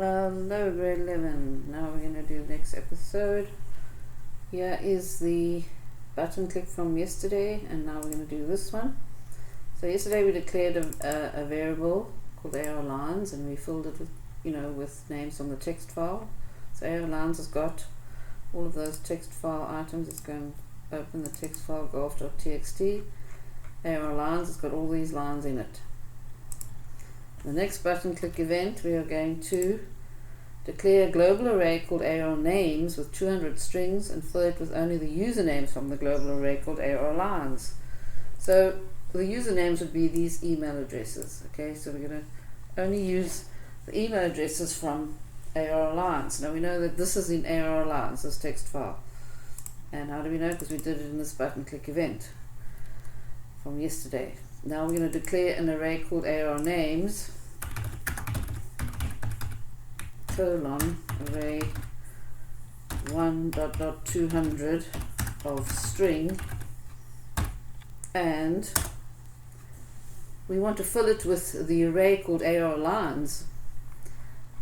Hello, Gr11. Now we're going to do the next episode. Here is the button click from yesterday, and now we're going to do this one. So yesterday we declared a variable called ARLines, and we filled it with, with names from the text file. So ARLines has got all of those text file items. It's going to open the text file gr11.txt. ARLines has got all these lines in it. The next button click event, we are going to declare a global array called ARNames with 200 strings and fill it with only the usernames from the global array called ARLines. So the usernames would be these email addresses. Okay, so we're going to only use the email addresses from ARLines. Now we know that this is in ARLines, this text file. And how do we know? Because we did it in this button click event from yesterday. Now we're going to declare an array called ARNames colon array 1.200 of string, and we want to fill it with the array called ARLines.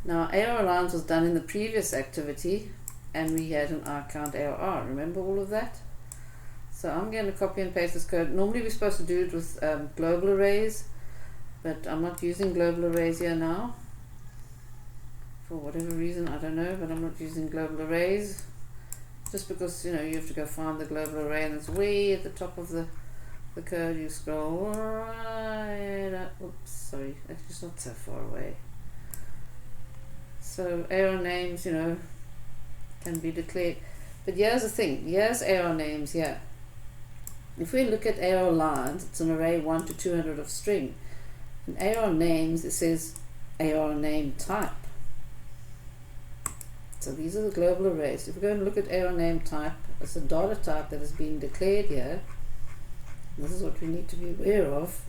Now ARLines was done in the previous activity and we had an count ARR. Remember all of that? So I'm going to copy and paste this code. Normally we're supposed to do it with global arrays, but I'm not using global arrays here now. For whatever reason, I don't know, but I'm not using global arrays. Just because, you have to go find the global array, and it's way at the top of the code. You scroll right up. Oops, sorry, actually it's not so far away. So ARNames, can be declared. But here's the thing, here's ARNames here. If we look at ARLines, it's an array 1 to 200 of string. In ARNames, it says ARName type. So these are the global arrays. If we go and look at ARName type, it's a data type that is being declared here. This is what we need to be aware of.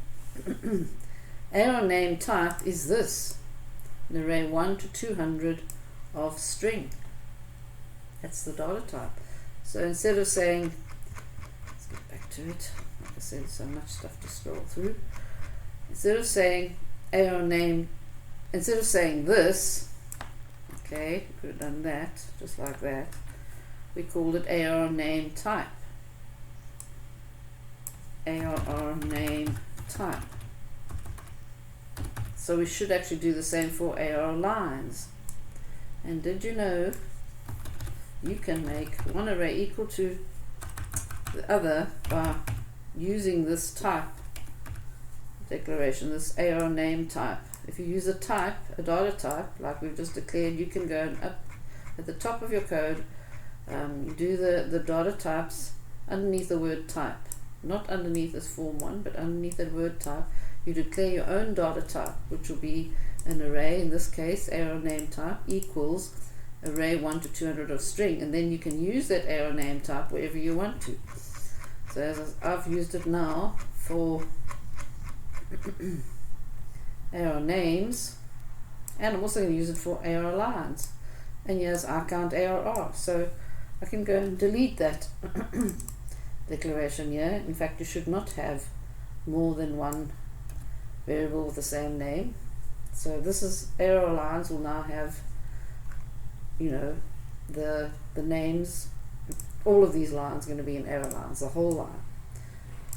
ARName type is this, an array 1 to 200 of string. That's the data type. So instead of saying, let's get back to it, like I said, so much stuff to scroll through. Instead of saying ARName, instead of saying this, okay, we could have done that, just like that. We called it ARName type. ARName type. So we should actually do the same for ARLines. And did you know you can make one array equal to the other by using this type declaration, this ARName type. If you use a type, a data type, like we've just declared, you can go up at the top of your code, you do the data types underneath the word type, not underneath this form one, but underneath that word type. You declare your own data type, which will be an array, in this case ARName type equals array 1 to 200 of string, and then you can use that ARName type wherever you want to. So as I've used it now for ARNames, and I'm also going to use it for ARLines, and here's count ARR. So I can go and delete that declaration here. In fact, you should not have more than one variable with the same name. So this is ARLines will now have the names. All of these lines are going to be in ARLines, the whole line.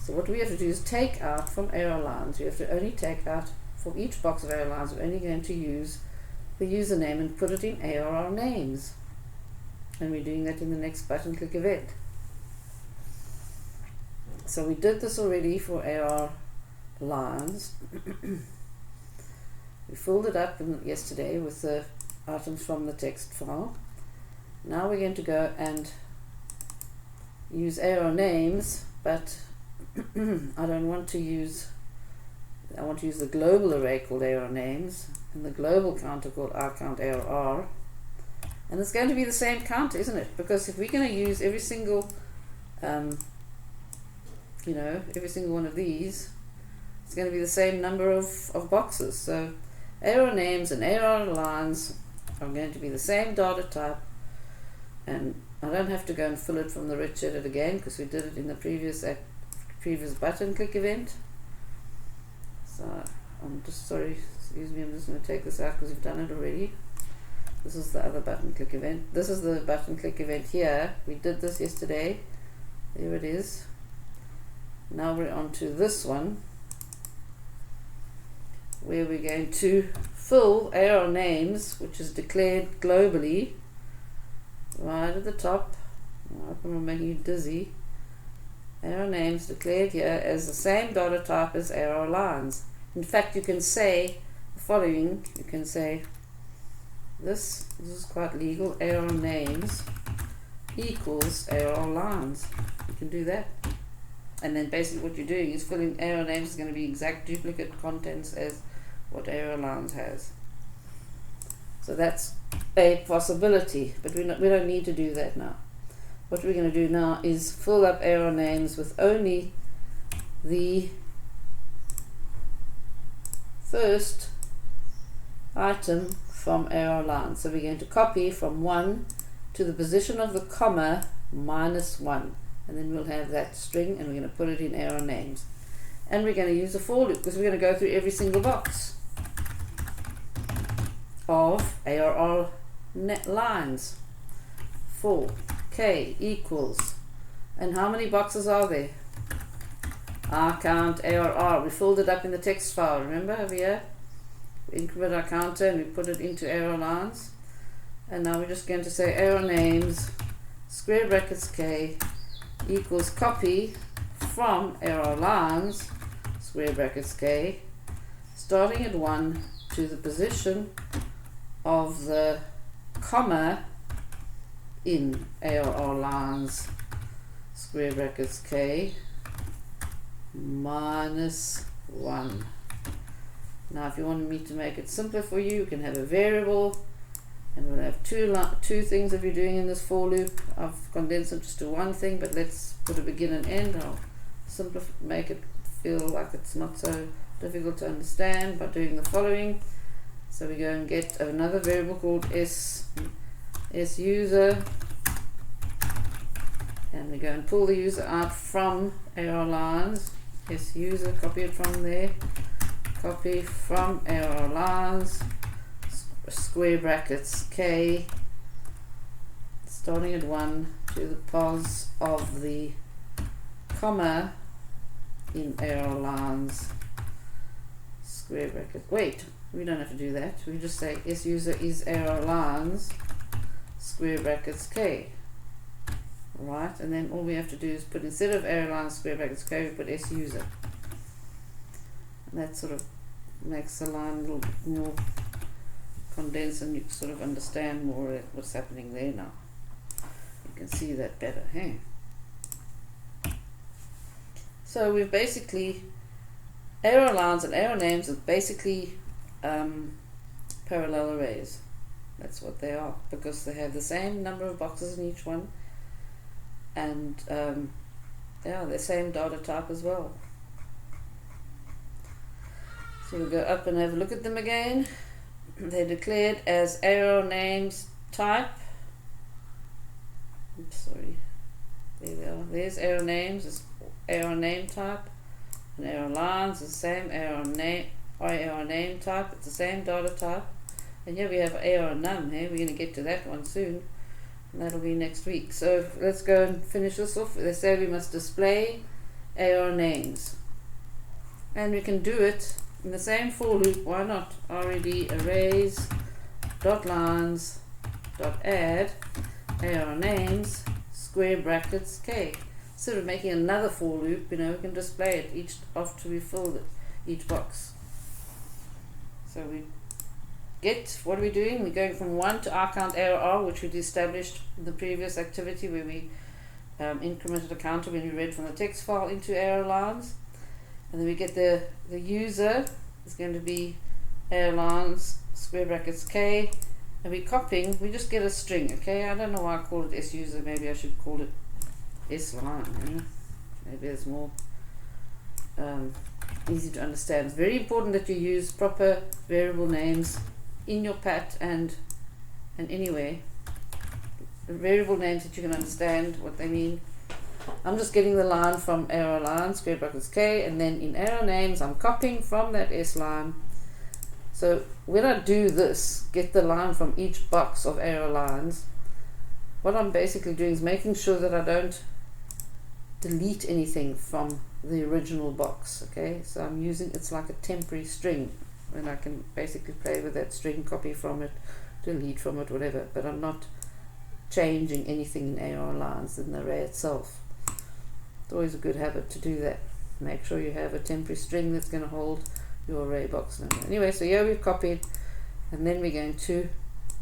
So what we have to do is take out from ARLines. You have to only take out from each box of ARLines. We're only going to use the username and put it in ARNames, and we're doing that in the next button click event. So we did this already for ARLines. We filled it up yesterday with the items from the text file. Now we're going to go and use ARNames, but I don't want to use, I want to use the global array called ARNames and the global counter called count ARR. And it's going to be the same count, isn't it? Because if we're going to use every single every single one of these, it's going to be the same number of boxes. So ARNames and ARLines are going to be the same data type, and I don't have to go and fill it from the rich edit again because we did it in the previous button click event. So I'm just sorry, excuse me, I'm just going to take this out because we've done it already. This is the other button click event. This is the button click event here. We did this yesterday. There it is. Now we're on to this one, where we're going to fill arrow names, which is declared globally, right at the top. I'm going to make you dizzy. Arrow names declared here as the same data type as arrow lines. In fact, you can say the following. You can say this is quite legal, arrow names equals arrow lines. You can do that. And then basically what you're doing is filling arrow names is going to be exact duplicate contents as what arrow lines has. So that's a possibility, but we don't need to do that now. What we're going to do now is fill up arrow names with only the first item from arrow lines. So we're going to copy from 1 to the position of the comma -1, and then we'll have that string, and we're going to put it in arrow names. And we're going to use a for loop, because we're going to go through every single box of ARR lines. For k equals, and how many boxes are there? R count ARR. We filled it up in the text file, remember over here? We increment our counter and we put it into arrow lines. And now we're just going to say arrow names square brackets k equals copy from arrow lines square brackets k, starting at 1 to the position of the comma in ARR lines square brackets k -1. Now if you want me to make it simpler for you, you can have a variable, and we'll have two things that we're doing in this for loop. I've condensed it just to one thing, but let's put a begin and end. I'll make it feel like it's not so difficult to understand by doing the following. So we go and get another variable called suser, and we go and pull the user out from arrow lines. Suser, copy it from there, copy from arrow lines square brackets k, starting at 1 to the pos of the comma in arrow lines square brackets. Wait, we don't have to do that. We just say suser is arrow lines square brackets k. Right, and then all we have to do is put, instead of arrow lines square brackets k, we put suser. And that sort of makes the line a little bit more condensed, and you sort of understand more what's happening there now. You can see that better, hey? So we've basically, arrow lines and arrow names are basically parallel arrays. That's what they are, because they have the same number of boxes in each one, and yeah, the same data type as well. So we'll go up and have a look at them again. They're declared as arrow names type. Oops, sorry. There they are. There's arrow names. It's arrow name type. And arrow lines is the same arrow name type. It's the same data type. And here we have arrow num. Here we're going to get to that one soon, and that'll be next week. So let's go and finish this off. They say we must display arrow names, and we can do it in the same for loop. Why not? Red arrays dot lines dot add arrow names square brackets k. Instead of making another for loop, we can display it each after we filled it, each box. So we get, what are we doing? We're going from 1 to r count ARR, which we'd established in the previous activity where we incremented a counter when we read from the text file into arrow lines. And then we get the user is going to be arrow lines square brackets k, and we're copying, we just get a string, okay? I don't know why I call it suser, maybe I should call it sline, maybe it's more easy to understand. It's very important that you use proper variable names in your pat and anywhere. Variable names that you can understand what they mean. I'm just getting the line from arrow line square brackets k, and then in arrow names I'm copying from that s line. So when I do this, get the line from each box of arrow lines, what I'm basically doing is making sure that I don't delete anything from the original box. Okay, so I'm using, it's like a temporary string, and I can basically play with that string, copy from it, delete from it, whatever, but I'm not changing anything in arrow lines in the array itself. It's always a good habit to do that. Make sure you have a temporary string that's going to hold your array box number. Anyway, so here we've copied, and then we're going to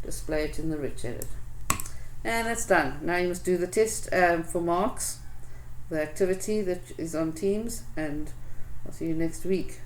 display it in the rich edit. And that's done. Now you must do the test for marks, the activity that is on Teams, and I'll see you next week.